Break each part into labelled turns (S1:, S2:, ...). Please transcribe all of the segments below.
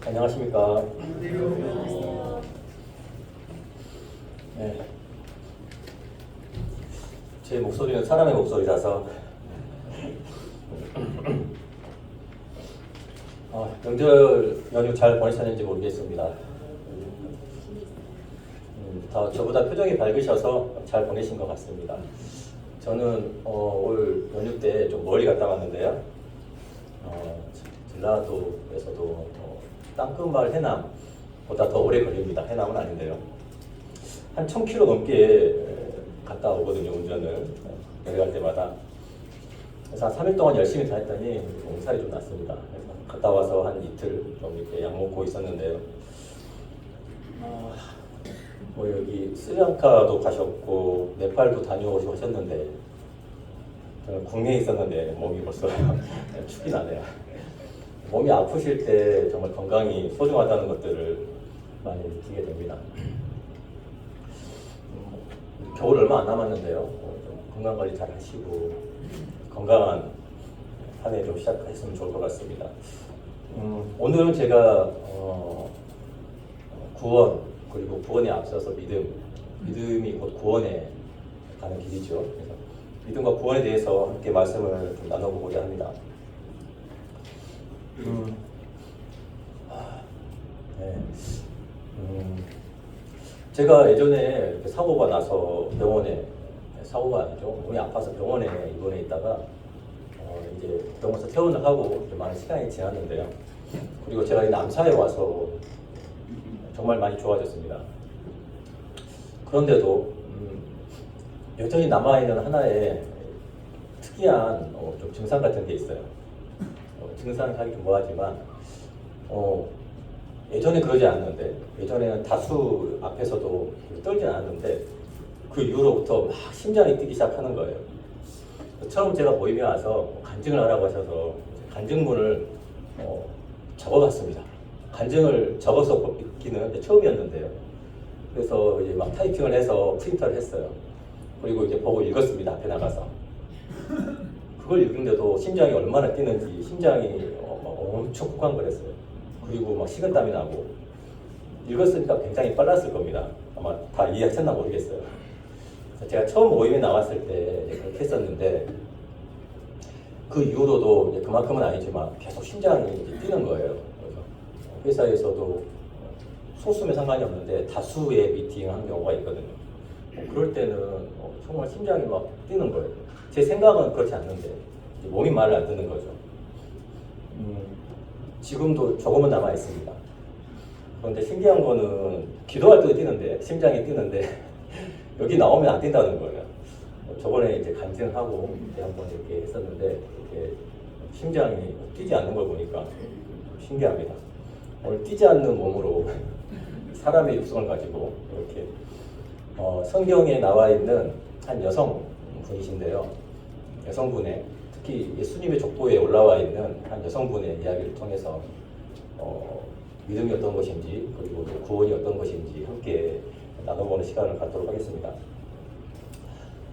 S1: 안녕하십니까. 네. 제 목소리는 사람의 목소리라서 명절 연휴 잘 보내셨는지 모르겠습니다. 다 저보다 표정이 밝으셔서 잘 보내신 것 같습니다. 저는 올 연휴 때 좀 멀리 갔다 왔는데요. 전라도에서도 땅끝마을 해남보다 더 오래 걸립니다. 해남은 아닌데요. 한 1000km 넘게 갔다 오거든요, 운전을. 내려갈 때마다. 그래서 한 3일 동안 열심히 다녔더니 몸살이 좀 났습니다. 그래서 갔다 와서 한 이틀 좀 이렇게 약 먹고 있었는데요. 여기 스리랑카도 가셨고 네팔도 다녀오시고 하셨는데 저는 국내에 있었는데 몸이 벌써 축이 나네요. 몸이 아프실 때 정말 건강이 소중하다는 것들을 많이 느끼게 됩니다. 겨울 얼마 안 남았는데요. 좀 건강 관리 잘 하시고 건강한 한 해 좀 시작했으면 좋을 것 같습니다. 오늘은 제가 구원 그리고 구원에 앞서서 믿음이 곧 구원에 가는 길이죠. 그래서 믿음과 구원에 대해서 함께 말씀을 좀 나눠보고자 합니다. 제가 예전에 이렇게 사고가 나서 사고가 아니죠. 몸이 아파서 병원에 입원해 있다가 이제 병원에서 퇴원을 하고 좀 많은 시간이 지났는데요. 그리고 제가 이 남사에 와서 정말 많이 좋아졌습니다. 그런데도 여전히 남아있는 하나의 특이한 좀 증상 같은 게 있어요. 증상을 하기 좀 뭐하지만 예전에 그러지 않았는데, 예전에는 다수 앞에서도 떨지 않았는데 그 이후로부터 막 심장이 뛰기 시작하는 거예요. 처음 제가 모임에 와서 간증을 하라고 하셔서 간증문을 적어갔습니다. 간증을 적어서 읽기는 처음이었는데요. 그래서 이제 막 타이핑을 해서 프린터를 했어요. 그리고 이제 보고 읽었습니다. 앞에 나가서. 그걸 읽는데도 심장이 얼마나 뛰는지 심장이 엄청 쿵쾅거렸어요. 그리고 막 식은땀이 나고 읽었으니까 굉장히 빨랐을 겁니다. 아마 다 이해하셨나 모르겠어요. 제가 처음 모임에 나왔을 때 그렇게 했었는데 그 이후로도 이제 그만큼은 아니지만 계속 심장이 뛰는 거예요. 그래서 회사에서도 소수면 상관이 없는데 다수의 미팅을 하는 경우가 있거든요. 그럴 때는 정말 심장이 막 뛰는 거예요. 제 생각은 그렇지 않는데 몸이 말을 안 듣는 거죠. 지금도 조금은 남아 있습니다. 그런데 신기한 거는 기도할 때도 뛰는데 심장이 뛰는데 여기 나오면 안 뛴다는 거예요. 저번에 이제 간증하고 한번 이렇게 했었는데 이렇게 심장이 뛰지 않는 걸 보니까 신기합니다. 오늘 뛰지 않는 몸으로 사람의 육성을 가지고 이렇게 성경에 나와 있는 한 여성분이신데요. 여성분의 특히 예수님의 족보에 올라와 있는 한 여성분의 이야기를 통해서 믿음이 어떤 것인지 그리고 또 구원이 어떤 것인지 함께 나눠보는 시간을 갖도록 하겠습니다.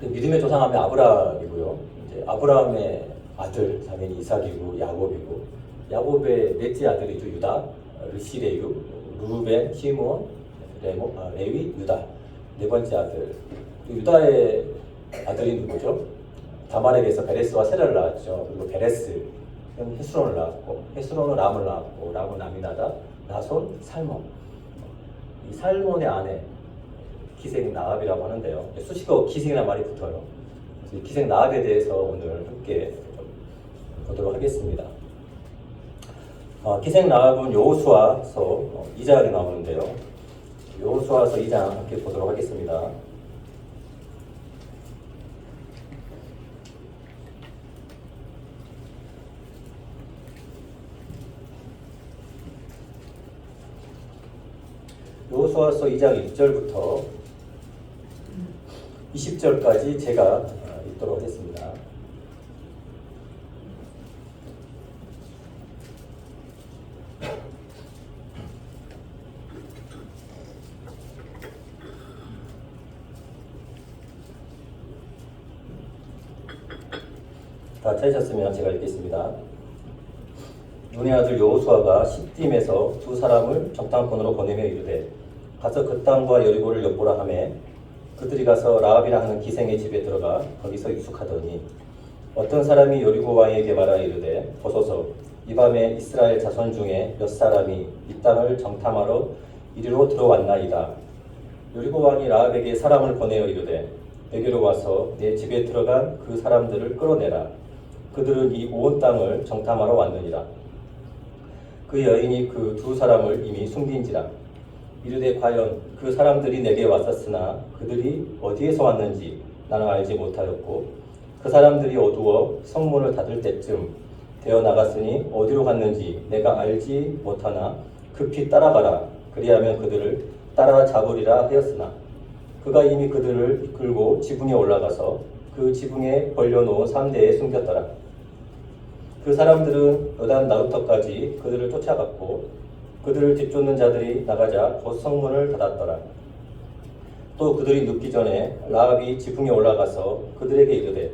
S1: 믿음의 조상하면 아브라함이고요. 이제 아브라함의 아들 당연히 이삭이고 야곱이고 야곱의 넷째 아들이죠. 유다, 르시레유, 루벤, 시므온, 레위, 유다. 네 번째 아들. 유다의 아들이 누구죠? 다말에게서 베레스와 세라를 낳았죠. 그리고 베레스는 헤스론을 낳았고 헤스론은 람을 낳았고 람은 아미나답, 나손, 살몬. 이 살몬의 아내 기생 나압이라고 하는데요. 수식어 기생이라는 말이 붙어요. 그래서 이 기생 나압에 대해서 오늘 함께 보도록 하겠습니다. 기생 나압은 여호수아서 2장에 나오는데요. 여호수아서 2장 함께 보도록 하겠습니다. 여호수아서 2장 1절부터 20절까지 제가 읽도록 하겠습니다. 다 찾으셨으면 제가 읽겠습니다. 눈의 아들 여호수아가 시딤에서 두 사람을 정탐꾼으로 보내며 이르되 가서 그 땅과 여리고를 엿보라 하매 그들이 가서 라합이라 하는 기생의 집에 들어가 거기서 유숙하더니 어떤 사람이 여리고 왕에게 말하 이르되 보소서 이 밤에 이스라엘 자손 중에 몇 사람이 이 땅을 정탐하러 이리로 들어왔나이다. 여리고 왕이 라합에게 사람을 보내어 이르되 내게로 와서 내 집에 들어간 그 사람들을 끌어내라. 그들은 이 온 땅을 정탐하러 왔느니라. 그 여인이 그 두 사람을 이미 숨긴지라. 이르되 과연 그 사람들이 내게 왔었으나 그들이 어디에서 왔는지 나는 알지 못하였고 그 사람들이 어두워 성문을 닫을 때쯤 되어 나갔으니 어디로 갔는지 내가 알지 못하나 급히 따라가라. 그리하면 그들을 따라잡으리라 하였으나 그가 이미 그들을 이끌고 지붕에 올라가서 그 지붕에 벌려놓은 상대에 숨겼더라. 그 사람들은 요단 나루터까지 그들을 쫓아갔고 그들을 뒤쫓는 자들이 나가자 곧 성문을 닫았더라. 또 그들이 눕기 전에 라합이 지붕에 올라가서 그들에게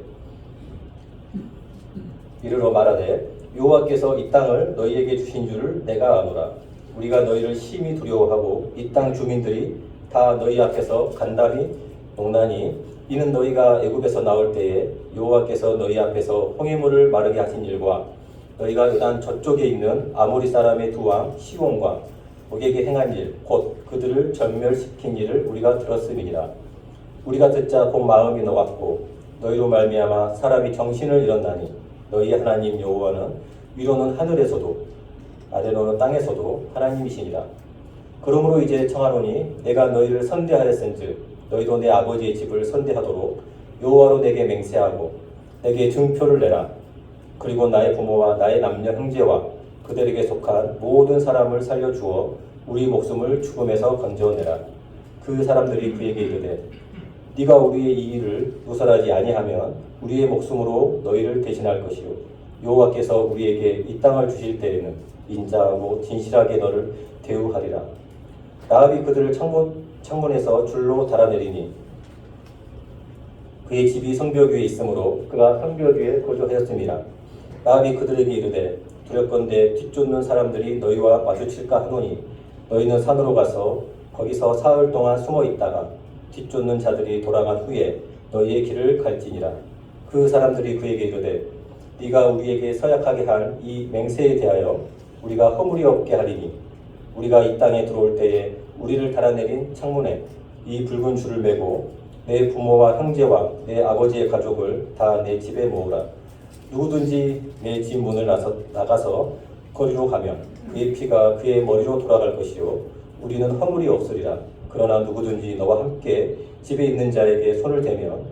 S1: 이르러 말하되 여호와께서 이 땅을 너희에게 주신 줄을 내가 아노라. 우리가 너희를 심히 두려워하고 이 땅 주민들이 다 너희 앞에서 간담이 농나니 이는 너희가 애굽에서 나올 때에 여호와께서 너희 앞에서 홍해물을 마르게 하신 일과 너희가 요단 저쪽에 있는 아모리 사람의 두 왕 시온과 옥에게 행한 일 곧 그들을 전멸시킨 일을 우리가 들었음이니라. 우리가 듣자 곧 마음이 녹았고 너희로 말미암아 사람이 정신을 잃었나니 너희 하나님 여호와는 위로는 하늘에서도 아래로는 땅에서도 하나님이시니라. 그러므로 이제 청하노니 내가 너희를 선대하였은즉 너희도 내 아버지의 집을 선대하도록 여호와로 내게 맹세하고 내게 증표를 내라. 그리고 나의 부모와 나의 남녀 형제와 그들에게 속한 모든 사람을 살려주어 우리 목숨을 죽음에서 건져내라. 그 사람들이 그에게 이르되 네가 우리의 이 일을 누설하지 아니하면 우리의 목숨으로 너희를 대신할 것이요 여호와께서 우리에게 이 땅을 주실 때에는 인자하고 진실하게 너를 대우하리라. 라합이 그들을 창문에서 줄로 달아내리니 그의 집이 성벽 위에 있으므로 그가 성벽 위에 거주하였음이라. 라합이 그들에게 이르되 두렵건대 뒤쫓는 사람들이 너희와 마주칠까 하노니 너희는 산으로 가서 거기서 사흘 동안 숨어 있다가 뒤쫓는 자들이 돌아간 후에 너희의 길을 갈지니라. 그 사람들이 그에게 이르되 네가 우리에게 서약하게 한 이 맹세에 대하여 우리가 허물이 없게 하리니 우리가 이 땅에 들어올 때에 우리를 달아내린 창문에 이 붉은 줄을 매고 내 부모와 형제와 내 아버지의 가족을 다 내 집에 모으라. 누구든지 내 집 문을 나가서 거리로 가면 그의 피가 그의 머리로 돌아갈 것이요 우리는 허물이 없으리라. 그러나 누구든지 너와 함께 집에 있는 자에게 손을 대면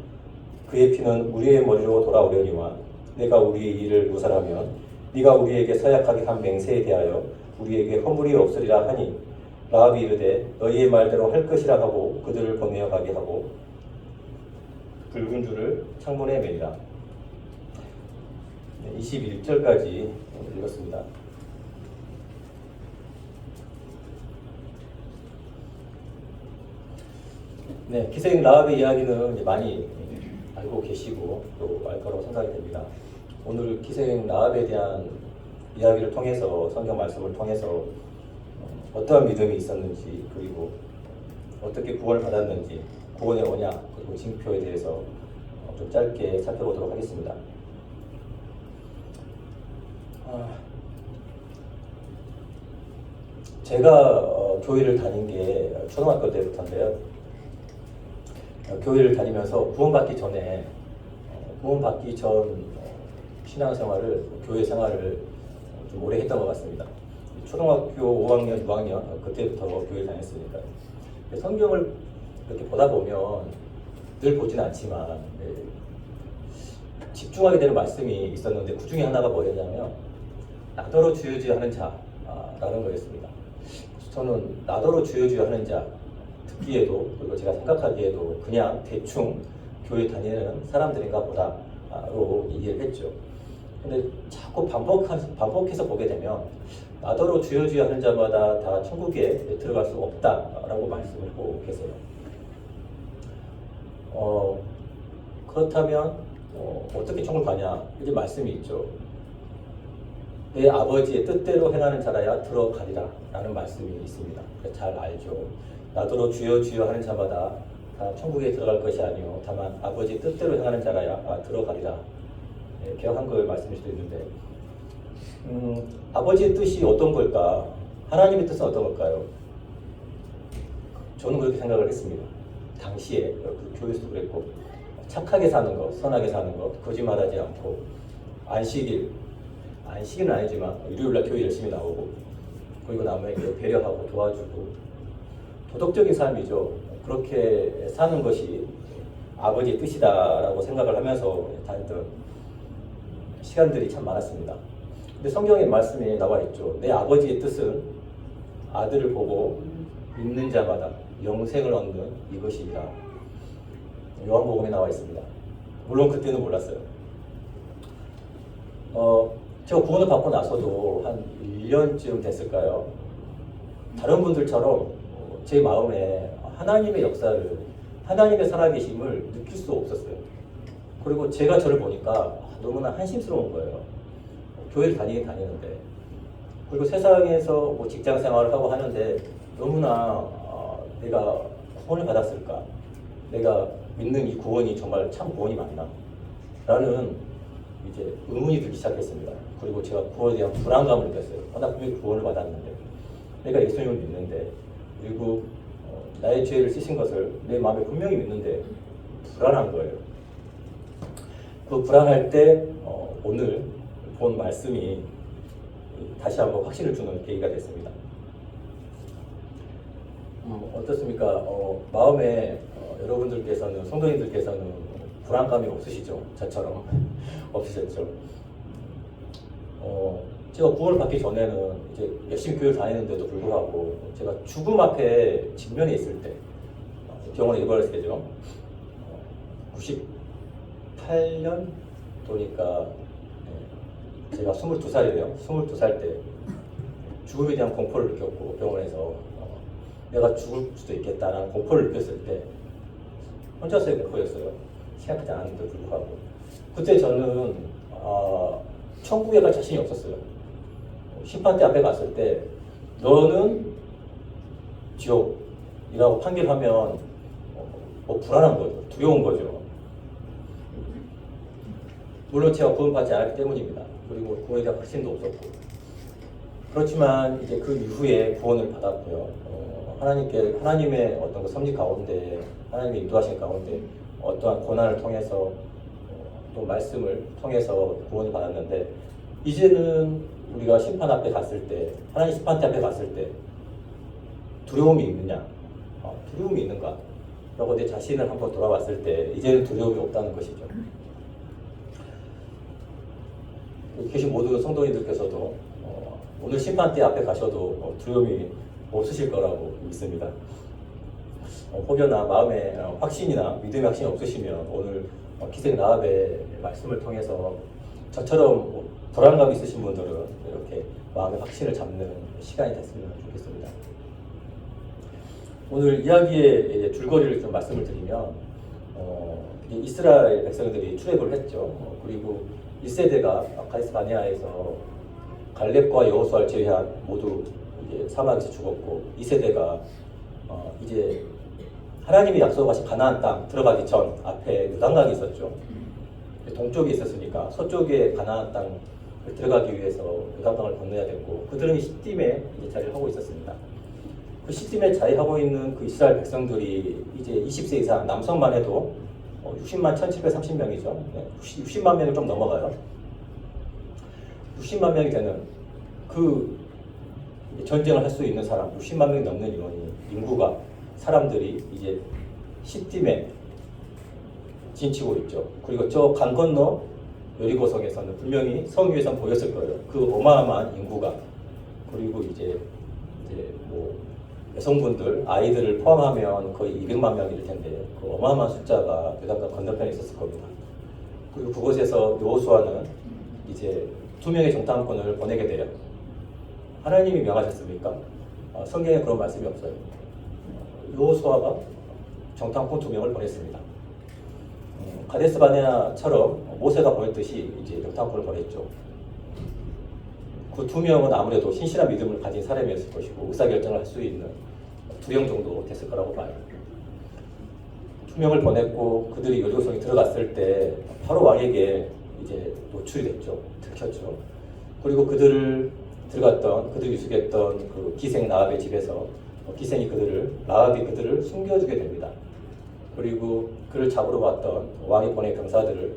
S1: 그의 피는 우리의 머리로 돌아오려니와 내가 우리의 일을 누설하면 네가 우리에게 서약하게 한 맹세에 대하여 우리에게 허물이 없으리라 하니 라합이 이르되 너희의 말대로 할 것이라 하고 그들을 보내어 가게 하고 붉은 줄을 창문에 매니라. 21절까지 읽었습니다. 네, 기생 라합의 이야기는 이제 많이 알고 계시고 또 알 거라고 생각이 됩니다. 오늘 기생 라합에 대한 이야기를 통해서 성경 말씀을 통해서 어떠한 믿음이 있었는지 그리고 어떻게 구원을 받았는지 구원의 언약 그리고 징표에 대해서 좀 짧게 살펴보도록 하겠습니다. 제가 교회를 다닌 게 초등학교 때부터인데요. 교회를 다니면서 구원받기 전 신앙생활을 교회 생활을 좀 오래 했던 것 같습니다. 초등학교 5학년, 6학년 그때부터 교회 다녔으니까 성경을 이렇게 보다 보면 늘 보진 않지만 집중하게 되는 말씀이 있었는데 그 중에 하나가 뭐였냐면 나더러 주여 하는 자라는 거였습니다. 저는 나더러 주여 하는 자 듣기에도 그리고 제가 생각하기에도 그냥 대충 교회 다니는 사람들인가 보다로 이해를 했죠. 근데 자꾸 반복해서 보게 되면 나더러 주여 하는 자마다 다 천국에 들어갈 수 없다라고 말씀을 하고 계세요. 그렇다면 어떻게 천국을 가냐? 이제 말씀이 있죠. 내 아버지의 뜻대로 행하는 자라야 들어가리라 라는 말씀이 있습니다. 잘 알죠. 나더러 주여 주여 하는 자마다 다 천국에 들어갈 것이 아니요 다만 아버지의 뜻대로 행하는 자라야 들어가리라. 개혁 한글 말씀일 수도 있는데 아버지의 뜻이 어떤 걸까? 하나님의 뜻은 어떤 걸까요? 저는 그렇게 생각을 했습니다. 당시에 교회에서도 그랬고 착하게 사는 것, 선하게 사는 것, 거짓말하지 않고 안식일은 아니지만 일요일날 교회 열심히 나오고 그리고 남에게 배려하고 도와주고 도덕적인 삶이죠. 그렇게 사는 것이 아버지의 뜻이다라고 생각을 하면서 다녔던 시간들이 참 많았습니다. 근데 성경의 말씀에 나와 있죠. 내 아버지의 뜻은 아들을 보고 믿는 자마다 영생을 얻는 이것이니라. 요한복음에 나와 있습니다. 물론 그때는 몰랐어요. 제가 구원을 받고 나서도 한 1년쯤 됐을까요? 다른 분들처럼 제 마음에 하나님의 역사를, 하나님의 살아계심을 느낄 수 없었어요. 그리고 제가 저를 보니까 너무나 한심스러운 거예요. 교회를 다니긴 다니는데, 그리고 세상에서 뭐 직장 생활을 하고 하는데 너무나 내가 구원을 받았을까? 내가 믿는 이 구원이 정말 참 구원이 맞나? 라는 이제 의문이 들기 시작했습니다. 그리고 제가 구원에 대한 불안감을 느꼈어요. 나 분명히 구원을 받았는데, 내가 예수님을 믿는데, 그리고 나의 죄를 씻은 것을 내 마음에 분명히 믿는데 불안한 거예요. 그 불안할 때 오늘 본 말씀이 다시 한번 확신을 주는 계기가 됐습니다. 어떻습니까? 마음에 여러분들께서는, 성도님들께서는 불안감이 없으시죠? 저처럼 없으셨죠? 제가 구원을 받기 전에는 이제 열심히 교회를 다니는데도 불구하고 제가 죽음 앞에 직면해 있을 때, 병원에 입원했을 때죠. 98년 도니까 제가 22살이래요. 22살 때 죽음에 대한 공포를 느꼈고 병원에서 내가 죽을 수도 있겠다라는 공포를 느꼈을 때 혼자서의 공포였어요. 생각하지 않았는데 불구하고 그때 저는 천국에 갈 자신이 없었어요. 심판대 앞에 갔을 때 너는 지옥이라고 판결하면 불안한 거죠. 두려운 거죠. 물론 제가 구원받지 않았기 때문입니다. 그리고 구원에 대한 확신도 없었고. 그렇지만 이제 그 이후에 구원을 받았고요. 하나님의 어떤 그 섭리 가운데, 하나님의 인도하신 가운데 어떠한 고난을 통해서 또 말씀을 통해서 구원을 받았는데, 이제는 우리가 심판 앞에 갔을 때, 하나님 심판대 앞에 갔을 때 두려움이 있느냐? 두려움이 있는가? 라고 내 자신을 한번 돌아봤을 때 이제는 두려움이 없다는 것이죠. 여기 계신 모든 성도님들께서도 오늘 심판대 앞에 가셔도 두려움이 없으실 거라고 믿습니다. 혹여나 마음에 확신이나 믿음의 확신이 없으시면 오늘 기생 라합의 말씀을 통해서 저처럼 불안감이 있으신 분들은 이렇게 마음의 확신을 잡는 시간이 됐으면 좋겠습니다. 오늘 이야기의 줄거리를 좀 말씀을 드리면 이스라엘 백성들이 출애굽을 했죠. 그리고 1세대가 가데스 바네아에서 갈렙과 여호수아를 제외한 모두 이제 사막에서 죽었고 2세대가 이제 하나님이 약속하신 가나안 땅 들어가기 전 앞에 요단강이 있었죠. 동쪽에 있었으니까 서쪽에 가나안 땅을 들어가기 위해서 요단강을 건너야 됐고 그들은 시딤에 이제 자리를 하고 있었습니다. 그 시딤에 자리하고 있는 그 이스라엘 백성들이 이제 20세 이상 남성만 해도 60만 1730명이죠. 60만 명이 좀 넘어가요. 60만 명이 되는 그 전쟁을 할 수 있는 사람, 60만 명이 넘는 인구가 사람들이 이제 시딤에 진치고 있죠. 그리고 저 강 건너 여리고성에서는 분명히 성 위에선 보였을 거예요. 그 어마어마한 인구가. 그리고 이제 뭐 여성분들, 아이들을 포함하면 거의 200만 명일 텐데 그 어마어마한 숫자가 요단강 건너편에 있었을 겁니다. 그리고 그곳에서 여호수아는 이제 2명의 정탐꾼을 보내게 돼요. 하나님이 명하셨습니까? 성경에 그런 말씀이 없어요. 여호수아가 정탐꾼 2명을 보냈습니다. 가데스 바네아처럼 모세가 보냈듯이 이제 정탐꾼을 보냈죠. 그 2명은 아무래도 신실한 믿음을 가진 사람이었을 것이고 의사결정을 할 수 있는 2명 정도 됐을 거라고 봐요. 2명을 보냈고 그들이 여리고성에 들어갔을 때 바로 왕에게 이제 노출이 됐죠. 들켰죠. 그리고 그들을 들어갔던, 그들이 유숙했던 그 기생 라합의 집에서 기생이 라합이 그들을 숨겨주게 됩니다. 그리고 그를 잡으러 왔던 왕이 보낸 병사들을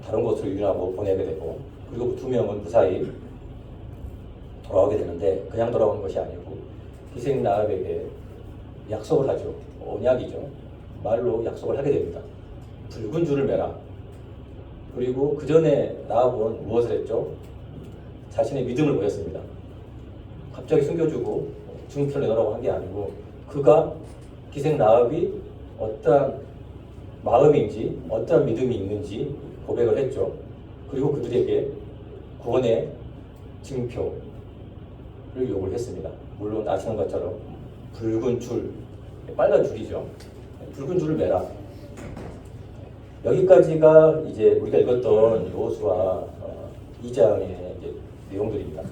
S1: 다른 곳으로 유인하고 보내게 되고, 그리고 그 2명은 무사히 돌아오게 되는데, 그냥 돌아오는 것이 아니고 기생 라합에게 약속을 하죠. 언약이죠. 말로 약속을 하게 됩니다. 붉은 줄을 매라. 그리고 그 전에 라합은 무엇을 했죠? 자신의 믿음을 보였습니다. 갑자기 숨겨주고 증표를 내놓으라고 한 게 아니고, 그가 기생 라합이 어떠한 마음인지 어떠한 믿음이 있는지 고백을 했죠. 그리고 그들에게 구원의 증표를 요구를 했습니다. 물론 아시는 것처럼 붉은 줄, 빨간 줄이죠. 붉은 줄을 매라. 여기까지가 이제 우리가 읽었던 여호수아 2장의 이제 내용들입니다.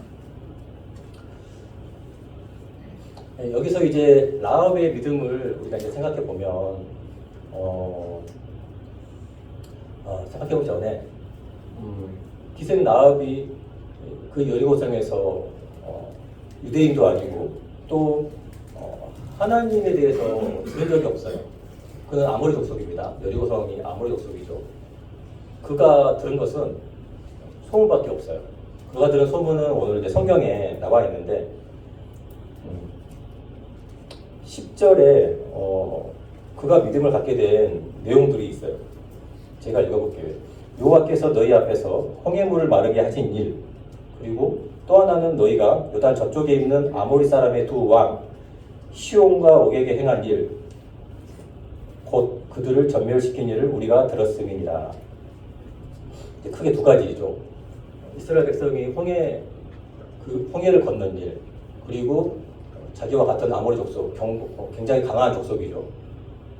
S1: 여기서 이제 라합의 믿음을 우리가 이제 생각해 보면, 생각해 보기 전에 기생 라합이 그 여리고성에서 유대인도 아니고 또 하나님에 대해서 들은 적이 없어요. 그는 아모리 족속입니다. 여리고성이 아모리 족속이죠. 그가 들은 것은 소문밖에 없어요. 그가 들은 소문은 오늘 이제 성경에 나와 있는데 10절에 그가 믿음을 갖게 된 내용들이 있어요. 제가 읽어볼게요. 여호와께서 너희 앞에서 홍해물을 마르게 하신 일, 그리고 또 하나는 너희가 요단 저쪽에 있는 아모리 사람의 2왕 시온과 옥에게 행한 일, 곧 그들을 전멸시킨 일을 우리가 들었음이니라. 크게 2가지죠. 이스라엘 백성이 홍해를 건넌 일, 그리고 자기와 같은 아모리 족속, 굉장히 강한 족속이죠.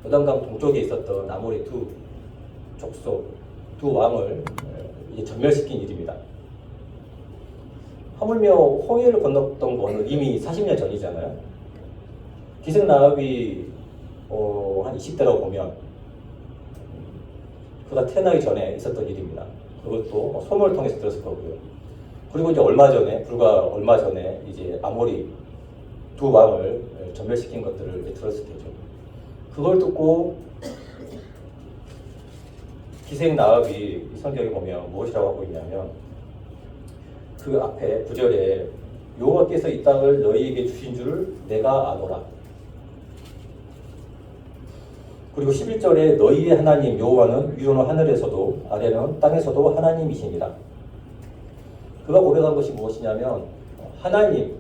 S1: 요단강 동쪽에 있었던 아모리 2 왕을 전멸시킨 일입니다. 하물며 홍해를 건넜던 거는 이미 40년 전이잖아요. 기생 라합이 한 20대라고 보면 그가 태어나기 전에 있었던 일입니다. 그것도 소문을 통해서 들었을 거고요. 그리고 이제 불과 얼마 전에 이제 아모리 2 왕을 전멸시킨 것들을 이제 들었을 테죠. 그걸 듣고 기생 라합이 성경에 보면 무엇이라고 하고 있냐면, 그 앞에 9절에 여호와께서 이 땅을 너희에게 주신 줄을 내가 아노라. 그리고 11절에 너희의 하나님 여호와는 위로는 하늘에서도 아래는 땅에서도 하나님이시니라. 그가 고백한 것이 무엇이냐면, 하나님,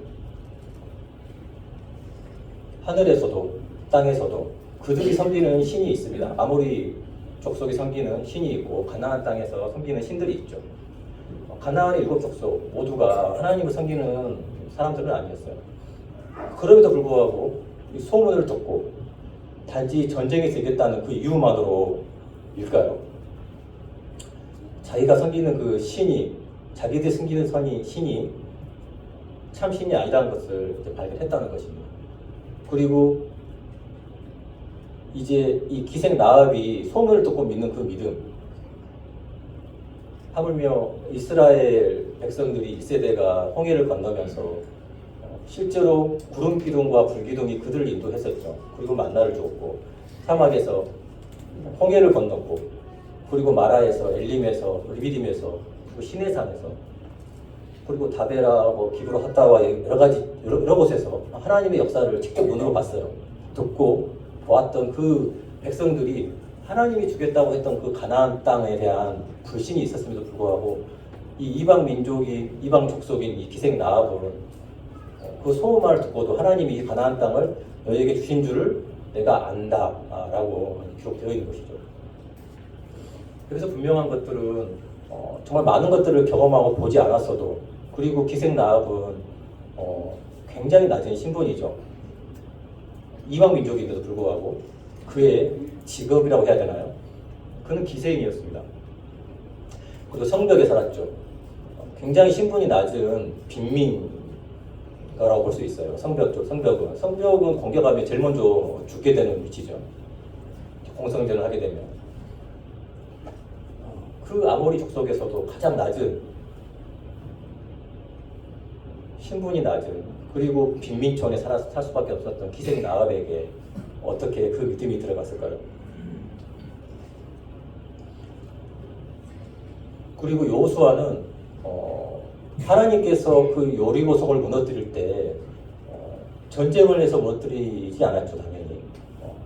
S1: 하늘에서도 땅에서도 그들이 섬기는 신이 있습니다. 아모리 족속이 섬기는 신이 있고 가나안 땅에서 섬기는 신들이 있죠. 가나안의 7 족속 모두가 하나님을 섬기는 사람들은 아니었어요. 그럼에도 불구하고 이 소문을 듣고 단지 전쟁에서 이겼다는 그 이유만으로일까요? 자기가 섬기는 그 신이, 자기들이 섬기는 신이 참 신이 아니라는 것을 이제 발견했다는 것입니다. 그리고 이제 이 기생 라합이 소문을 듣고 믿는 그 믿음, 하물며 이스라엘 백성들이 1세대가 홍해를 건너면서 실제로 구름 기둥과 불 기둥이 그들을 인도했었죠. 그리고 만나를 주었고, 사막에서 홍해를 건넜고, 그리고 마라에서, 엘림에서, 리비딤에서, 그리고 시내산에서, 그리고 다베라, 기브로 핫다와 여러 곳에서 하나님의 역사를 직접 눈으로 봤어요. 듣고 보았던 그 백성들이 하나님이 주겠다고 했던 그 가나안 땅에 대한 불신이 있었음에도 불구하고 이 이방 족속인 이 기생 라합은 그 소문을 듣고도 하나님이 이 가나안 땅을 너희에게 주신 줄을 내가 안다라고 기록되어 있는 것이죠. 그래서 분명한 것들은 정말 많은 것들을 경험하고 보지 않았어도, 그리고 기생 라합은 굉장히 낮은 신분이죠. 이방 민족인데도 불구하고 그의 직업이라고 해야 되나요? 그는 기생이었습니다. 그리고 성벽에 살았죠. 굉장히 신분이 낮은 빈민가라고 볼 수 있어요. 성벽은 공격하면 제일 먼저 죽게 되는 위치죠. 공성전을 하게 되면. 그 아모리 족속에서도 가장 낮은, 신분이 낮은, 그리고 빈민촌에 살 수밖에 없었던 기생 나압에게 어떻게 그 믿음이 들어갔을까요? 그리고 여호수아는 하나님께서 그 여리고성을 무너뜨릴 때 전쟁을 해서 무너뜨리지 않았죠, 당연히.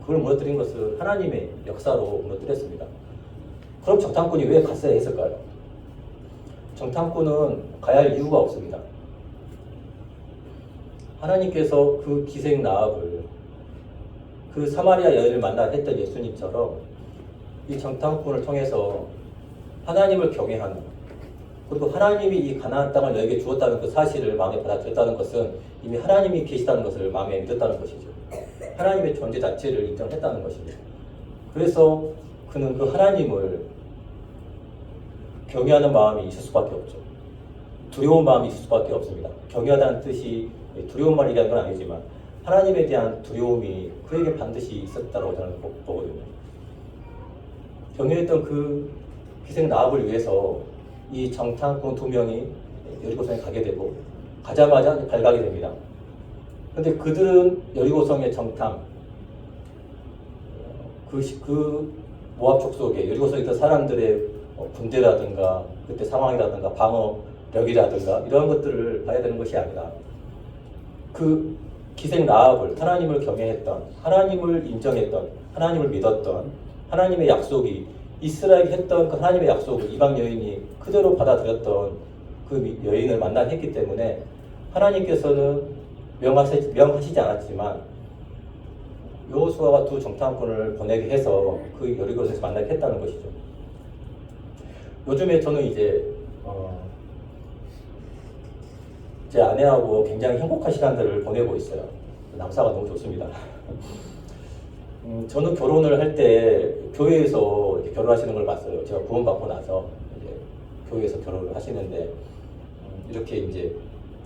S1: 그걸 무너뜨린 것은 하나님의 역사로 무너뜨렸습니다. 그럼 정탐꾼이 왜 갔어야 했을까요? 정탐꾼은 가야 할 이유가 없습니다. 하나님께서 그 기생 나압을, 그 사마리아 여인을 만나 했던 예수님처럼 이 정탐꾼을 통해서 하나님을 경외하는, 그리고 하나님이 이 가나안 땅을 너에게 주었다는 그 사실을 마음에 받아들였다는 것은 이미 하나님이 계시다는 것을 마음에 믿었다는 것이죠. 하나님의 존재 자체를 인정했다는 것이죠. 그래서 그는 그 하나님을 경외하는 마음이 있을 수밖에 없죠. 두려운 마음이 있을 수밖에 없습니다. 경외하다는 뜻이 두려운 말이라는 건 아니지만 하나님에 대한 두려움이 그에게 반드시 있었다고 저는 보거든요. 경외했던 그 기생 나압을 위해서 이 정탐꾼 2명이 여리고성에 가게 되고 가자마자 발각이 됩니다. 그런데 그들은 여리고성의 정탐, 그 모압 족속에 여리고성에 있던 사람들의 군대라든가 그때 상황이라든가 방어력이라든가 이런 것들을 봐야 되는 것이 아니라 그 기생 라합을, 하나님을 경외했던, 하나님을 인정했던, 하나님을 믿었던 하나님의 약속이, 이스라엘이 했던 그 하나님의 약속을 이방 여인이 그대로 받아들였던 그 여인을 만나했기 때문에 하나님께서는 명하시지 않았지만 여호수아와 2 정탐꾼을 보내게 해서 그 여리고에서 만나게 했다는 것이죠. 요즘에 저는 이제 제 아내하고 굉장히 행복한 시간들을 보내고 있어요. 남사가 너무 좋습니다. 저는 결혼을 할 때 교회에서 이렇게 결혼하시는 걸 봤어요. 제가 구원받고 나서 이제 교회에서 결혼을 하시는데 이렇게 이제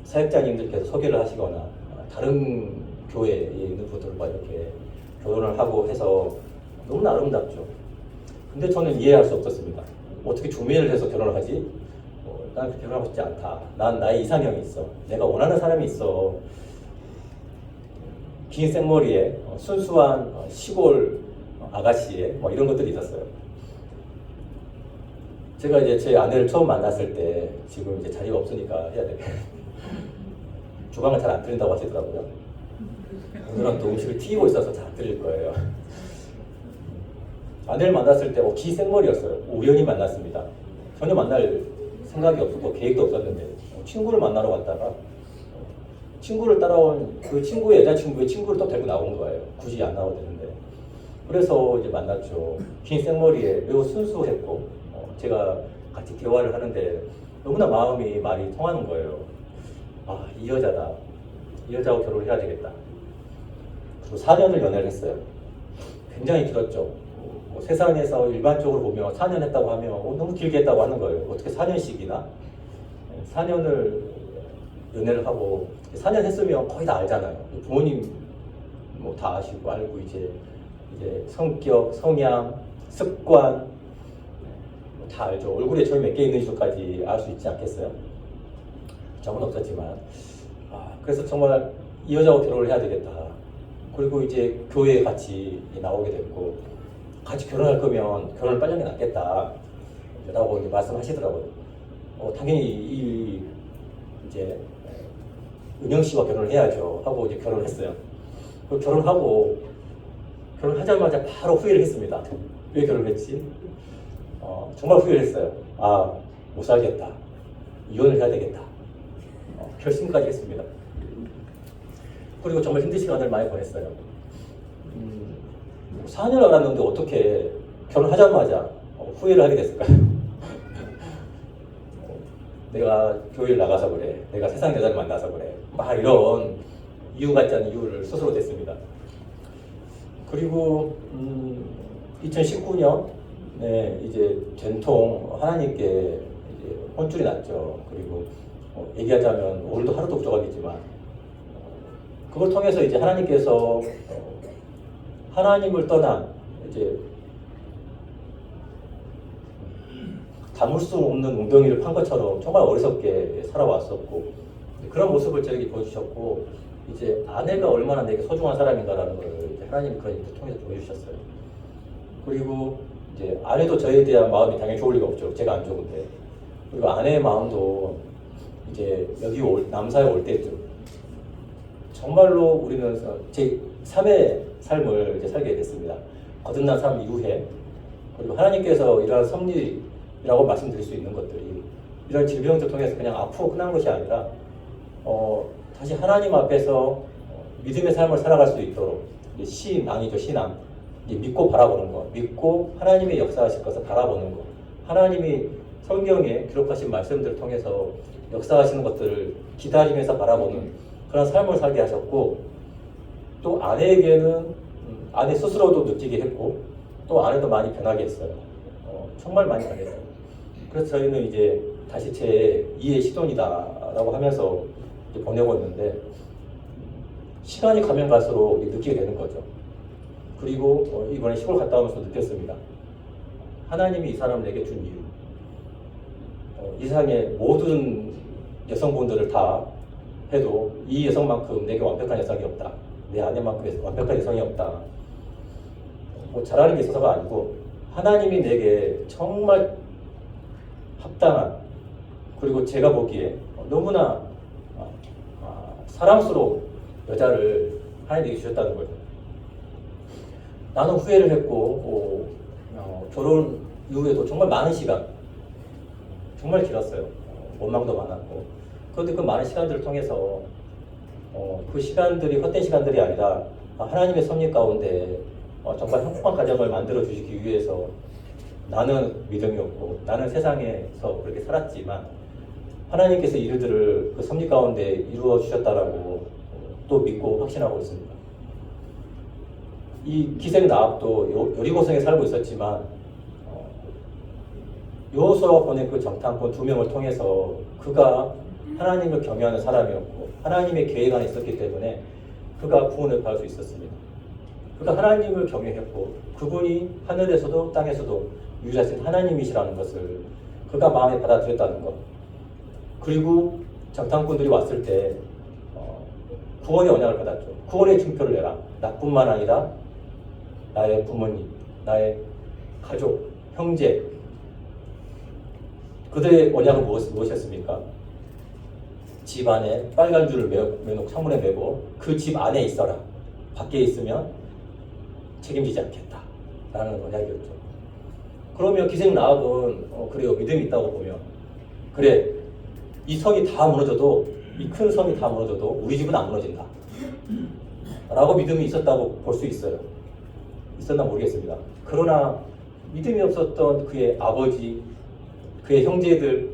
S1: 사역자님들께서 소개를 하시거나 다른 교회에 있는 분들과 이렇게 결혼을 하고 해서 너무나 아름답죠. 근데 저는 이해할 수 없었습니다. 어떻게 중매를 해서 결혼을 하지? 난 그렇게 결혼하고 싶지 않다. 난 나의 이상형이 있어. 내가 원하는 사람이 있어. 긴 생머리에 순수한 시골 아가씨에 뭐 이런 것들이 있었어요. 제가 이제 제 아내를 처음 만났을 때 지금 이제 자리가 없으니까 해야 돼. 주방을 잘 안 들린다고 하시더라고요. 오늘은 또 음식을 튀기고 있어서 잘 안 들릴 거예요. 아내를 만났을 때 긴 생머리였어요. 우연히 만났습니다. 전혀 만날 생각이 없었고 계획도 없었는데 친구를 만나러 갔다가 친구를 따라온 그 친구의 여자친구의 친구를 또 데리고 나온 거예요. 굳이 안 나와도 되는데. 그래서 이제 만났죠. 긴 생머리에 매우 순수했고 제가 같이 대화를 하는데 너무나 말이 통하는 거예요. 아, 이 여자다. 이 여자하고 결혼을 해야 되겠다. 그리고 4년을 연애를 했어요. 굉장히 길었죠. 세상에서 일반적으로 보면 4년 했다고 하면 너무 길게 했다고 하는 거예요. 어떻게 4년씩이나? 4년을 연애를 하고 4년 했으면 거의 다 알잖아요. 부모님 뭐 다 아시고 알고 이제 성격, 성향, 습관 다 알죠. 얼굴에 점이 몇 개 있는지까지 알 수 있지 않겠어요? 점은 없었지만 그래서 정말 이 여자하고 결혼을 해야 되겠다. 그리고 이제 교회에 같이 나오게 됐고 같이 결혼할 거면 결혼을 빨리 하는 게 낫겠다 라고 이제 말씀하시더라고요. 당연히 이제 은영 씨와 결혼을 해야죠 하고 이제 결혼을 했어요. 그리고 결혼하자마자 바로 후회를 했습니다. 왜 결혼을 했지? 정말 후회를 했어요. 못 살겠다. 이혼을 해야 되겠다. 결심까지 했습니다. 그리고 정말 힘든 시간을 많이 보냈어요. 4년을 알았는데 어떻게 결혼하자마자 후회를 하게 됐을까요? 내가 교회를 나가서 그래. 내가 세상 여자를 만나서 그래. 이런 이유 같지 않은 이유를 스스로 댔습니다. 그리고 2019년 이제 전통 하나님께 이제 혼쭐이 났죠. 그리고 얘기하자면 오늘도 하루도 부족하겠지만 그걸 통해서 이제 하나님께서 하나님을 떠난 이제 담을 수 없는 웅덩이를 판 것처럼 정말 어리석게 살아왔었고 그런 모습을 저에게 보여주셨고 이제 아내가 얼마나 내게 소중한 사람인가라는 걸 이제 하나님이 그런 일을 통해서 보여주셨어요. 그리고 이제 아내도 저에 대한 마음이 당연히 좋을 리가 없죠. 제가 안 좋은데. 그리고 아내의 마음도 이제 여기 남사에 올 때쯤 정말로 우리는 제 3의 삶을 이제 살게 됐습니다. 거듭난 삶 이후에 그리고 하나님께서 이러한 섭리라고 말씀드릴 수 있는 것들이 이런 질병을 통해서 그냥 아프고 끝난 것이 아니라 다시 하나님 앞에서 믿음의 삶을 살아갈 수 있도록 신앙이죠. 신앙. 믿고 바라보는 것, 믿고 하나님의 역사하실 것을 바라보는 것, 하나님이 성경에 기록하신 말씀들을 통해서 역사하시는 것들을 기다리면서 바라보는 그런 삶을 살게 하셨고 또 아내에게는 아내 스스로도 느끼게 했고 또 아내도 많이 변하게 했어요. 정말 많이 변했어요. 그래서 저희는 이제 다시 제 2의 시돈이다라고 하면서 이제 보내고 있는데 시간이 가면 갈수록 느끼게 되는 거죠. 그리고 이번에 시골 갔다 오면서 느꼈습니다. 하나님이 이 사람을 내게 준 이유. 이 세상의 모든 여성분들을 다 해도 이 여성만큼 내게 완벽한 여성이 없다. 내 아내만큼 완벽한 여성이 없다. 뭐 잘하는 게 있어서가 아니고 하나님이 내게 정말 합당한 그리고 제가 보기에 너무나 사랑스러운 여자를 하나님이 주셨다는 거죠. 나는 후회를 했고 결혼 이후에도 정말 많은 시간 정말 길었어요. 원망도 많았고 그런데 그 많은 시간들을 통해서 그 시간들이 헛된 시간들이 아니라 하나님의 섭리 가운데 정말 행복한 가정을 만들어 주시기 위해서 나는 믿음이 없고 나는 세상에서 그렇게 살았지만 하나님께서 이들을 그 섭리 가운데 이루어 주셨다라고 또 믿고 확신하고 있습니다. 이 기생 나합도 여리고성에 살고 있었지만 여호수아가 보낸 그 정탐꾼 2명을 통해서 그가 하나님을 경외하는 사람이었고 하나님의 계획 안에 있었기 때문에 그가 구원을 받을 수 있었습니다. 그가 하나님을 경외했고 그분이 하늘에서도 땅에서도 유일하신 하나님이시라는 것을 그가 마음에 받아들였다는 것. 그리고 정탐꾼들이 왔을 때 구원의 언약을 받았죠. 구원의 증표를 내라. 나뿐만 아니라 나의 부모님, 나의 가족, 형제 그들의 언약은 무엇이었습니까? 집 안에 빨간 줄을 매놓고 창문에 매고 그 집 안에 있어라. 밖에 있으면 책임지지 않겠다. 라는 언약이었죠. 그러면 기생 라합은 그래요. 믿음이 있다고 보면 그래 이 성이 다 무너져도 이 큰 성이 다 무너져도 우리 집은 안 무너진다. 라고 믿음이 있었다고 볼 수 있어요. 있었나 모르겠습니다. 그러나 믿음이 없었던 그의 아버지, 그의 형제들,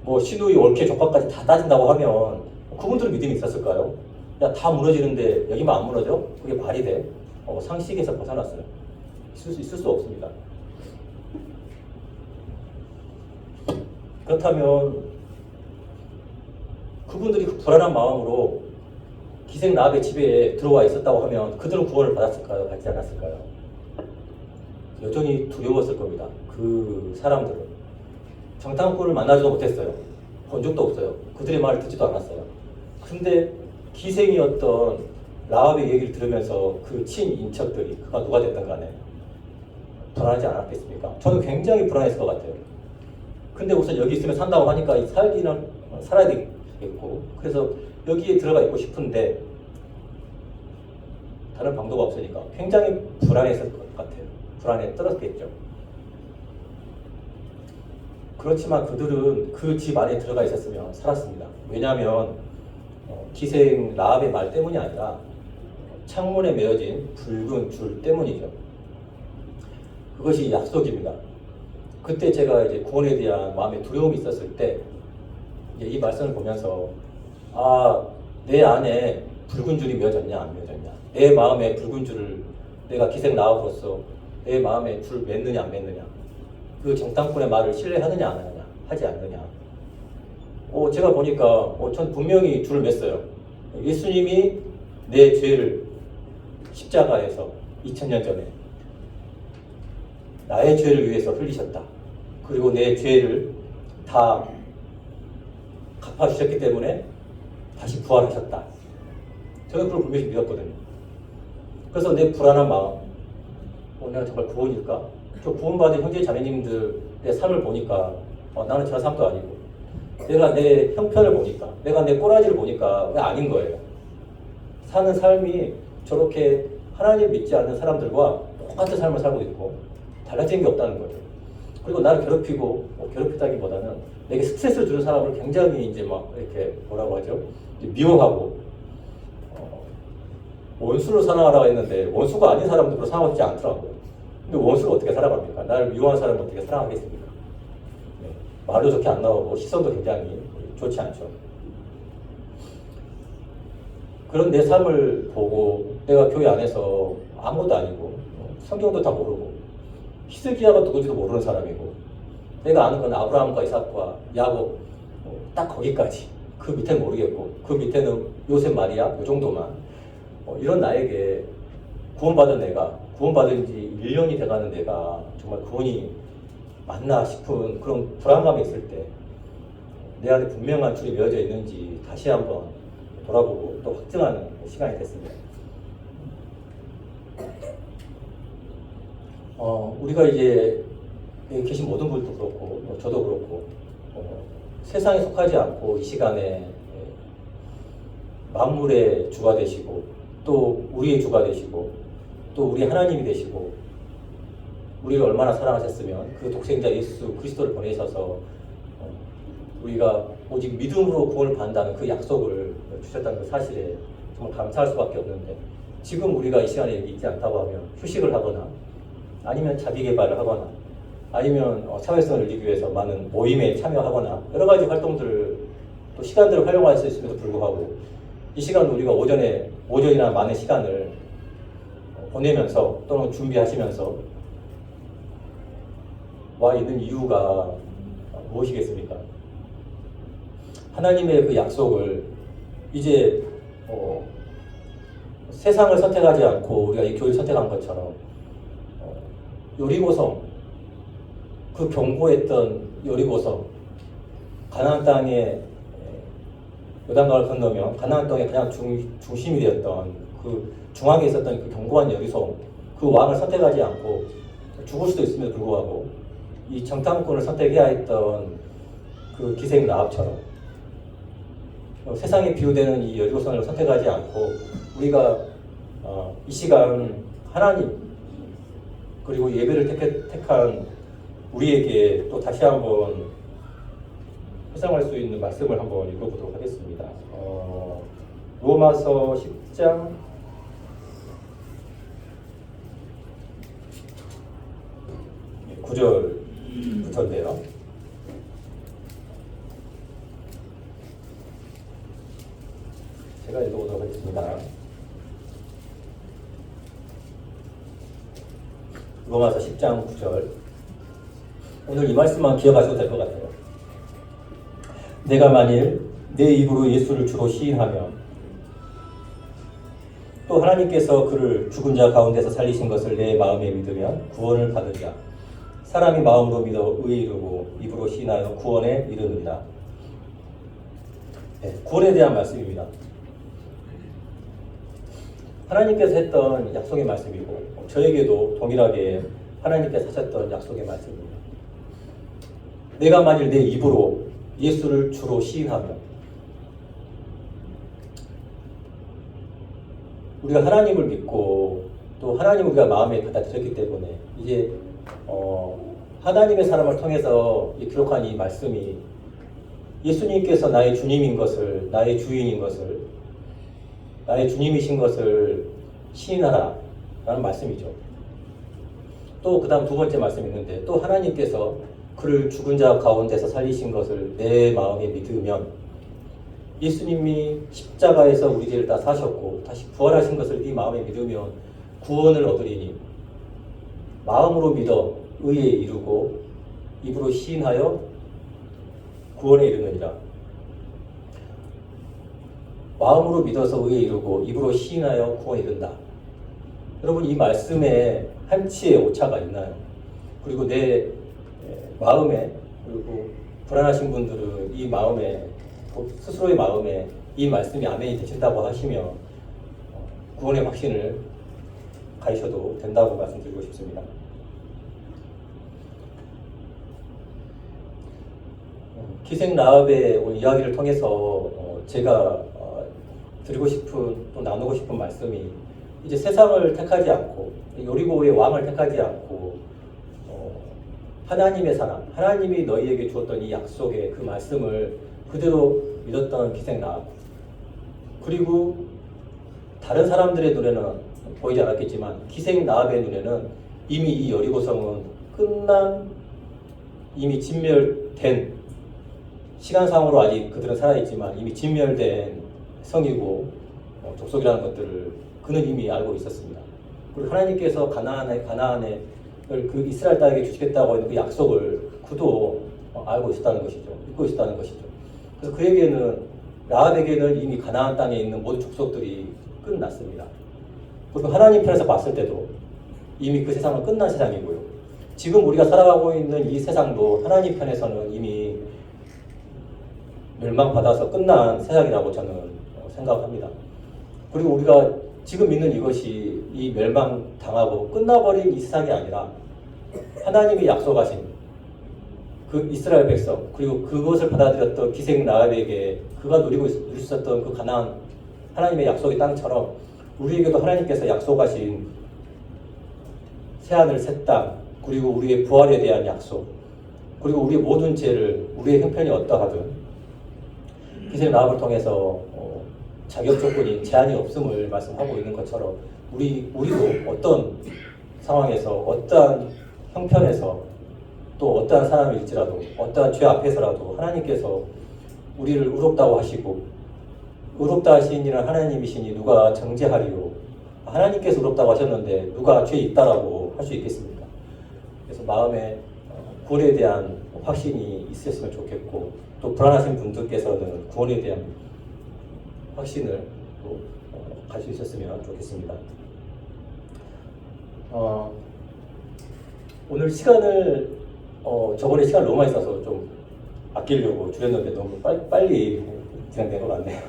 S1: 뭐 시누이, 올케, 조카까지 다 따진다고 하면 그분들은 믿음이 있었을까요? 야, 다 무너지는데 여기만 안 무너져? 그게 말이 돼? 상식에서 벗어났어요. 있을 수 없습니다. 그렇다면 그분들이 그 불안한 마음으로 기생 라합의 집에 들어와 있었다고 하면 그들은 구원을 받았을까요? 받지 않았을까요? 여전히 두려웠을 겁니다. 그 사람들은 정탐꾼을 만나지도 못했어요. 본 적도 없어요. 그들의 말을 듣지도 않았어요. 근데 기생이었던 라합의 얘기를 들으면서 그 친인척들이 그가 누가 됐든 간에 불안하지 않았겠습니까? 저는 굉장히 불안했을 것 같아요. 근데 우선 여기 있으면 산다고 하니까 살기는 살아야 되겠고 그래서 여기에 들어가 있고 싶은데 다른 방도가 없으니까 굉장히 불안했을 것 같아요. 불안에 떨었겠죠. 그렇지만 그들은 그 집 안에 들어가 있었으면 살았습니다. 왜냐하면 기생 라합의 말 때문이 아니라 창문에 매어진 붉은 줄 때문이죠. 그것이 약속입니다. 그때 제가 이제 구원에 대한 마음의 두려움이 있었을 때 이 말씀을 보면서 내 안에 붉은 줄이 매어졌냐 안 매어졌냐, 내 마음에 붉은 줄을 내가 기생 라합으로서 내 마음에 줄 맺느냐 안 맺느냐, 그 정탐꾼의 말을 신뢰하느냐 안 하느냐 하지 않느냐. 제가 보니까 전 분명히 줄을 맸어요. 예수님이 내 죄를 십자가에서 2000년 전에 나의 죄를 위해서 흘리셨다. 그리고 내 죄를 다 갚아주셨기 때문에 다시 부활하셨다. 저는 그걸 분명히 믿었거든요. 그래서 내 불안한 마음, 내가 정말 구원일까? 저 구원받은 형제 자매님들의 삶을 보니까 나는 저런 사람도 아니고, 내가 내 형편을 보니까, 내가 내 꼬라지를 보니까 왜 아닌 거예요. 사는 삶이 저렇게 하나님 믿지 않는 사람들과 똑같은 삶을 살고 있고 달라진 게 없다는 거죠. 그리고 나를 괴롭히고, 괴롭히다기보다는 내게 스트레스를 주는 사람을 굉장히 이제 막 이렇게 뭐라고 하죠? 미워하고, 원수를 사랑하라고 했는데 원수가 아닌 사람들로 사랑하지 않더라고요. 근데 원수를 어떻게 사랑합니까? 나를 미워하는 사람을 어떻게 사랑하겠습니까? 네. 말도 좋게 안 나오고 시선도 굉장히 좋지 않죠. 그런 내 삶을 보고 내가 교회 안에서 아무것도 아니고 성경도 다 모르고 히스기야가 누군지도 모르는 사람이고 내가 아는 건 아브라함과 이삭과 야곱 딱 거기까지, 그 밑에는 모르겠고 그 밑에는 요셉 마리아 요 정도만, 이런 나에게 구원받은 내가, 구원받은 지 1년이 돼가는 내가 정말 구원이 맞나 싶은 그런 불안감이 있을 때 내 안에 분명한 줄이 메어져 있는지 다시 한번 돌아보고 또 확증하는 시간이 됐습니다. 우리가 이제 여기 계신 모든 분들도 그렇고 저도 그렇고 세상에 속하지 않고 이 시간에 만물의 주가 되시고 또 우리의 주가 되시고 또 우리 하나님이 되시고 우리를 얼마나 사랑하셨으면 그 독생자 예수 그리스도를 보내셔서 우리가 오직 믿음으로 구원을 받는다는 그 약속을 주셨다는 그 사실에 정말 감사할 수밖에 없는데, 지금 우리가 이 시간에 여기 있지 않다고 하면 휴식을 하거나 아니면 자기 개발을 하거나 아니면 사회성을 늘리기 위해서 많은 모임에 참여하거나 여러 가지 활동들 또 시간들을 활용할 수 있음에도 불구하고 이 시간 우리가 오전이나 많은 시간을 보내면서 또는 준비하시면서 와 있는 이유가 무엇이겠습니까? 하나님의 그 약속을 이제 세상을 선택하지 않고 우리가 이 교회를 선택한 것처럼 여리고성, 그 견고했던 여리고성, 가나안 땅에 요단강을 건너면 가나안 땅의 가장 중심이 되었던 그 중앙에 있었던 그 견고한 여리성, 그 왕을 선택하지 않고 죽을 수도 있음에도 불구하고 이 정탐꾼을 선택해야 했던 그 기생 라합처럼 세상에 비유되는 이 여리고성을 선택하지 않고 우리가 이 시간 하나님 그리고 예배를 택한 우리에게 또 다시 한번 회상할 수 있는 말씀을 한번 읽어보도록 하겠습니다. 로마서 10장 9절부터인데요. 제가 읽어보도록 하겠습니다. 로마서 10장 9절. 오늘 이 말씀만 기억하셔도 될 것 같아요. 내가 만일 내 입으로 예수를 주로 시인하며 또 하나님께서 그를 죽은 자 가운데서 살리신 것을 내 마음에 믿으면 구원을 받으리라. 사람이 마음으로 믿어 의에 이르고 입으로 시인하여 구원에 이르느니라. 네, 구원에 대한 말씀입니다. 하나님께서 했던 약속의 말씀이고 저에게도 동일하게 하나님께서 하셨던 약속의 말씀입니다. 내가 만일 내 입으로 예수를 주로 시인하면 우리가 하나님을 믿고 또 하나님을 우리가 마음에 받아들였기 때문에 이제 하나님의 사람을 통해서 기록한 이 말씀이 예수님께서 나의 주님인 것을, 나의 주인인 것을, 나의 주님이신 것을 시인하라 라는 말씀이죠. 또 그 다음 두 번째 말씀이 있는데 또 하나님께서 그를 죽은 자 가운데서 살리신 것을 내 마음에 믿으면 예수님이 십자가에서 우리 죄를 다 사셨고 다시 부활하신 것을 네 마음에 믿으면 구원을 얻으리니 마음으로 믿어 의에 이르고 입으로 시인하여 구원에 이르느니라. 마음으로 믿어서 의에 이르고 입으로 시인하여 구원에 이른다. 여러분, 이 말씀에 한치의 오차가 있나요? 그리고 내 마음에, 그리고 불안하신 분들은 이 마음에, 스스로의 마음에 이 말씀이 아멘이 되신다고 하시며 구원의 확신을 가지셔도 된다고 말씀드리고 싶습니다. 기생 라합의 오늘 이야기를 통해서 제가 드리고 싶은, 또 나누고 싶은 말씀이, 이제 세상을 택하지 않고 여리고의 왕을 택하지 않고 하나님의 사람, 하나님이 너희에게 주었던 이 약속의 그 말씀을 그대로 믿었던 기생 라합, 그리고 다른 사람들의 눈에는 보이지 않았겠지만 기생 라합의 눈에는 이미 이 여리고성은 끝난, 이미 진멸된, 시간상으로 아직 그들은 살아있지만 이미 진멸된 성이고 족속이라는 것들을 그는 이미 알고 있었습니다. 그리고 하나님께서 가나안을 그 이스라엘 땅에게 주시겠다고 하는 그 약속을 그도 알고 있었다는 것이죠. 믿고 있었다는 것이죠. 그래서 그에게는, 라합에게는 이미 가나안 땅에 있는 모든 족속들이 끝났습니다. 그리고 하나님 편에서 봤을 때도 이미 그 세상은 끝난 세상이고요. 지금 우리가 살아가고 있는 이 세상도 하나님 편에서는 이미 멸망받아서 끝난 세상이라고 저는 생각합니다. 그리고 우리가 지금 믿는 이것이 이 멸망당하고 끝나버린 이 세상이 아니라 하나님이 약속하신 그 이스라엘 백성, 그리고 그것을 받아들였던 기생 라합에게 그가 누리고 있었던 그 가나안, 하나님의 약속의 땅처럼 우리에게도 하나님께서 약속하신 새하늘 새 땅, 그리고 우리의 부활에 대한 약속, 그리고 우리의 모든 죄를, 우리의 형편이 어떠하든 기생 라합을 통해서 자격 조건이 제한이 없음을 말씀하고 있는 것처럼 우리도 어떤 상황에서, 어떠한 형편에서, 또 어떠한 사람일지라도, 어떠한 죄 앞에서라도 하나님께서 우리를 의롭다고 하시고, 의롭다 하신 이는 하나님이시니 누가 정죄하리요. 하나님께서 의롭다고 하셨는데 누가 죄 있다라고 할 수 있겠습니까? 그래서 마음에 구원에 대한 확신이 있으셨으면 좋겠고, 또 불안하신 분들께서는 구원에 대한 확신을 또 가지고 있었으면 좋겠습니다. 오늘 시간을 저번에 시간 너무 많이 써서 좀 아끼려고 줄였는데 너무 빨리 진행된 것 같네요.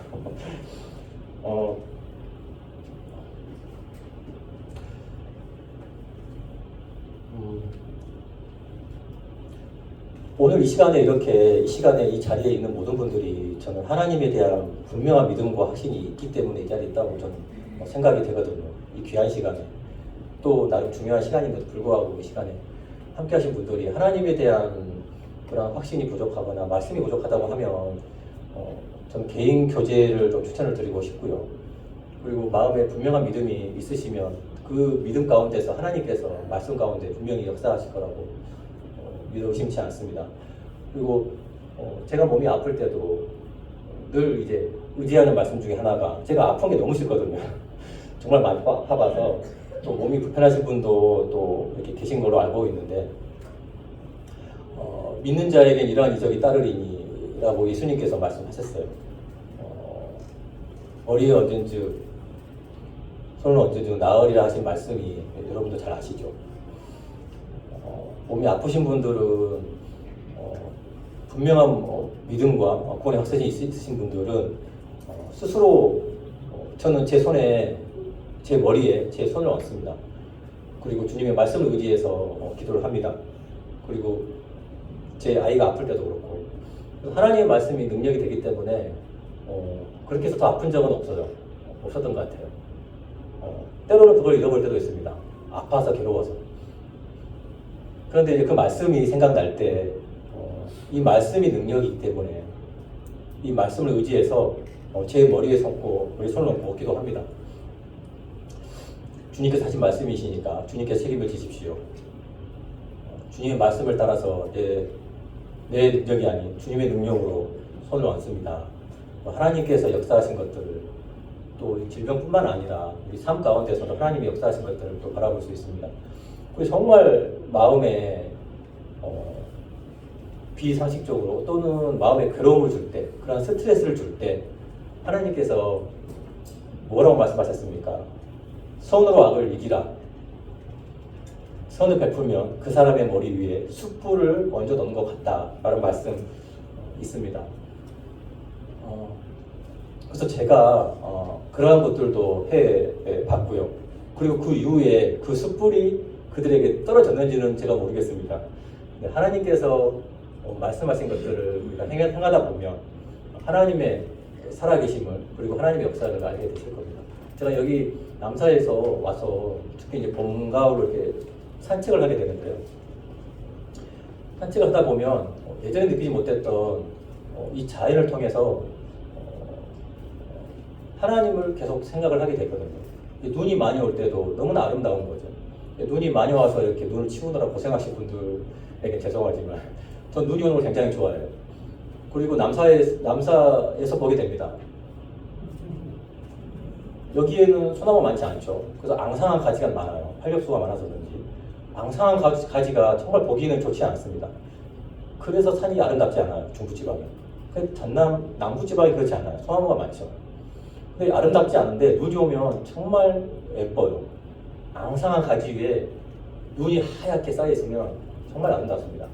S1: 오늘 이 시간에 이 시간에 이 자리에 있는 모든 분들이 저는 하나님에 대한 분명한 믿음과 확신이 있기 때문에 이 자리에 있다고 저는 생각이 되거든요. 이 귀한 시간에, 또 나름 중요한 시간임에도 불구하고 이 시간에 함께 하신 분들이 하나님에 대한 그런 확신이 부족하거나 말씀이 부족하다고 하면 저는 개인 교제를 좀 추천을 드리고 싶고요. 그리고 마음에 분명한 믿음이 있으시면 그 믿음 가운데서 하나님께서 말씀 가운데 분명히 역사하실 거라고 믿어 의심치 않습니다. 그리고 제가 몸이 아플 때도 늘 이제 의지하는 말씀 중에 하나가, 제가 아픈 게 너무 싫거든요. 정말 많이 아파서, 또 몸이 불편하신 분도 또 이렇게 계신 걸로 알고 있는데, 믿는 자에겐 이러한 이적이 따르리니라고 예수님께서 말씀하셨어요. 머리에 얹은즉 손을 얹은즉 나으리라 하신 말씀이 여러분도 잘 아시죠? 몸이 아프신 분들은 분명한 믿음과 구원의 확신이 있으신 분들은 스스로 저는 제 손에, 제 머리에 제 손을 얹습니다. 그리고 주님의 말씀을 의지해서 기도를 합니다. 그리고 제 아이가 아플 때도 그렇고, 하나님의 말씀이 능력이 되기 때문에 그렇게 해서 더 아픈 적은 없었던 것 같아요. 때로는 그걸 잃어버릴 때도 있습니다. 아파서 괴로워서. 그런데 이제 그 말씀이 생각날 때 이 말씀이 능력이기 때문에 이 말씀을 의지해서 제 머리에 손고 우리 손을 얹고 기도합니다. 주님께서 하신 말씀이시니까 주님께서 책임을 지십시오. 주님의 말씀을 따라서 내 능력이 아닌 주님의 능력으로 손을 얹습니다. 하나님께서 역사하신 것들을, 또 질병뿐만 아니라 우리 삶 가운데서도 하나님이 역사하신 것들을 또 바라볼 수 있습니다. 그리고 정말 마음에 비상식적으로 또는 마음에 괴로움을 줄 때, 그런 스트레스를 줄 때 하나님께서 뭐라고 말씀하셨습니까? 선으로 악을 이기라. 선을 베풀면 그 사람의 머리 위에 숯불을 얹어 놓는 것 같다라는 말씀 있습니다. 그래서 제가 그러한 것들도 해봤고요. 그리고 그 이후에 그 숯불이 그들에게 떨어졌는지는 제가 모르겠습니다. 하나님께서 말씀하신 것들을 우리가 행하다 보면 하나님의 살아계심을 그리고 하나님의 역사를 알게 되실 겁니다. 제가 여기 남사에서 와서 특히 이제 봄, 가을 이렇게 산책을 하게 되는데요. 산책을 하다 보면 예전에 느끼지 못했던 이 자연을 통해서 하나님을 계속 생각을 하게 되거든요. 눈이 많이 올 때도 너무나 아름다운 거죠. 눈이 많이 와서 이렇게 눈을 치우느라 고생하신 분들에게 죄송하지만 전 눈이 오는 걸 굉장히 좋아해요. 그리고 남사에서 보게 됩니다. 여기에는 소나무 많지 않죠. 그래서 앙상한 가지가 많아요. 활력소가 많아서 그런지 앙상한 가지가 정말 보기는 좋지 않습니다. 그래서 산이 아름답지 않아요. 중부지방에. 전남 남부지방이 그렇지 않아요. 소나무가 많죠. 근데 아름답지 않은데 눈이 오면 정말 예뻐요. 앙상한 가지 위에 눈이 하얗게 쌓여 있으면 정말 아름답습니다.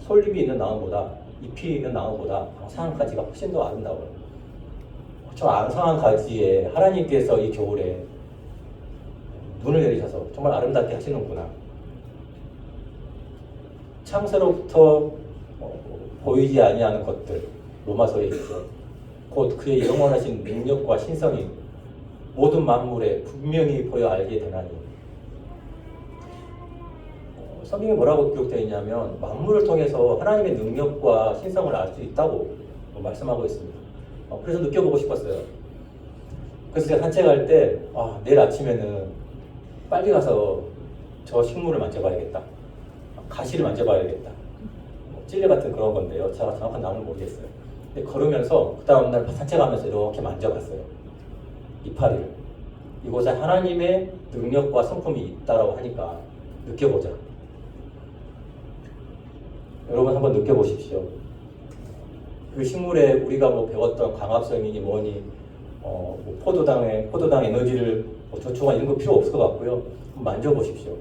S1: 솔잎이 있는 나무보다 잎이 있는 나무보다 앙상한 가지가 훨씬 더 아름다워요. 저 앙상한 가지에 하나님께서 이 겨울에 눈을 내리셔서 정말 아름답게 하시는구나. 창세로부터 보이지 아니하는 것들, 로마서에 있죠. 곧 그의 영원하신 능력과 신성이 모든 만물에 분명히 보여 알게 되나니. 성경에 뭐라고 기록되어 있냐면 만물을 통해서 하나님의 능력과 신성을 알 수 있다고 말씀하고 있습니다. 그래서 느껴보고 싶었어요. 그래서 제가 산책할 때 내일 아침에는 빨리 가서 저 식물을 만져봐야겠다. 가시를 만져봐야겠다. 찔레 같은 그런 건데요. 제가 정확한 나무는 모르겠어요. 근데 걸으면서 그 다음날 산책하면서 이렇게 만져봤어요. 이파리를. 이곳에 하나님의 능력과 성품이 있다라고 하니까 느껴보자. 여러분 한번 느껴보십시오. 그 식물에 우리가 배웠던 광합성이니 뭐니 포도당 에너지를 저축한 이런 거 필요 없을 것 같고요. 만져보십시오.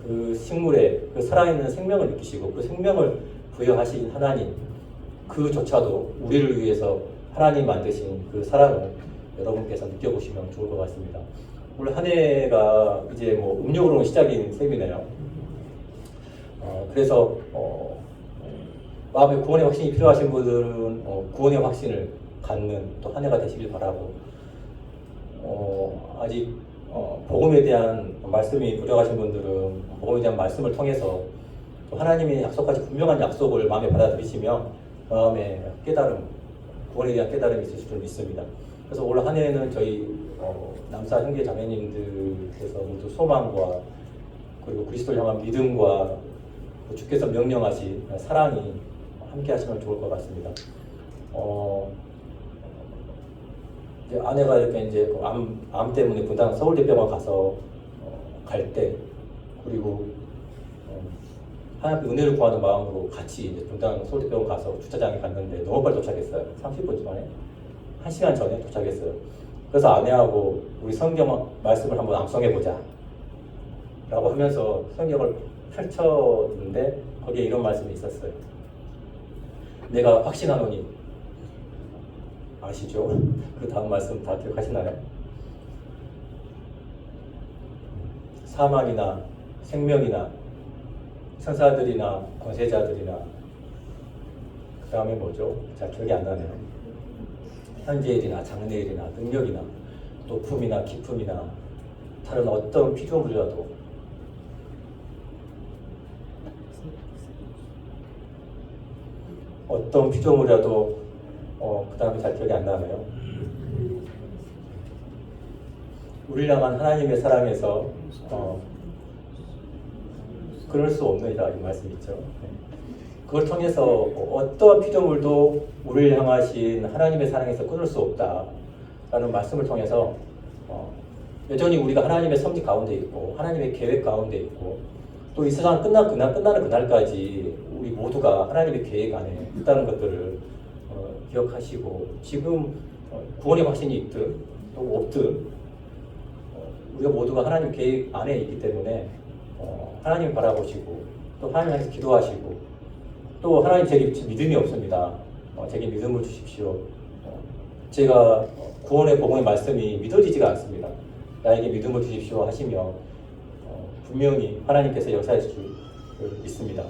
S1: 그 식물에 그 살아있는 생명을 느끼시고 그 생명을 부여하신 하나님 그조차도 우리를 위해서 하나님 만드신 그 사랑을 여러분께서 느껴보시면 좋을 것 같습니다. 오늘 한 해가 이제 음력으로는 시작인 셈이네요. 그래서 마음의 구원의 확신이 필요하신 분들은 구원의 확신을 갖는 또 한 해가 되시길 바라고 아직 복음에 대한 말씀이 부족하신 분들은 복음에 대한 말씀을 통해서 또 하나님의 약속까지 분명한 약속을 마음에 받아들이시며 마음에 깨달음, 구원에 대한 깨달음이 있으실 줄 믿습니다. 그래서 올 한 해에는 저희 남사 형제 자매님들께서 모두 소망과 그리고 그리스도를 향한 믿음과 주께서 명령하신 사랑이 함께 하시면 좋을 것 같습니다. 이제 아내가 이렇게 이제 암 때문에 분당 서울대병원 가서 갈 때 그리고 하나님께 은혜를 구하는 마음으로 같이 이제 분당 서울대병원 가서 주차장에 갔는데 너무 빨리 도착했어요. 30분 전에 1시간 전에 도착했어요. 그래서 아내하고 우리 성경 말씀을 한번 암송해보자 라고 하면서 성경을 펼쳤는데 거기에 이런 말씀이 있었어요. 내가 확신하노니. 아시죠? 그 다음 말씀 다 기억하시나요? 사망이나 생명이나 천사들이나 권세자들이나 그 다음에 뭐죠? 잘 기억이 안 나네요. 현재일이나 장래일이나 능력이나 높음이나 깊음이나 다른 어떤 피조물이라도 그 다음에 잘 기억이 안 나네요. 우리를 향한 하나님의 사랑에서 끊을 수 없느니라 이 말씀 있죠. 그걸 통해서 어떠한 피조물도 우리를 향하신 하나님의 사랑에서 끊을 수 없다라는 말씀을 통해서 여전히 우리가 하나님의 섭리 가운데 있고 하나님의 계획 가운데 있고 또 이 세상 끝나는 그날까지 우리 모두가 하나님의 계획 안에 있다는 것들을 기억하시고 지금 구원의 확신이 있든 또 없든 우리가 모두가 하나님 계획 안에 있기 때문에 하나님 바라보시고 또 하나님 향해서 기도하시고 또 하나님 제게 믿음이 없습니다. 제게 믿음을 주십시오. 제가 구원의 복음의 말씀이 믿어지지가 않습니다. 나에게 믿음을 주십시오 하시며 분명히 하나님께서 역사하실 줄 믿습니다.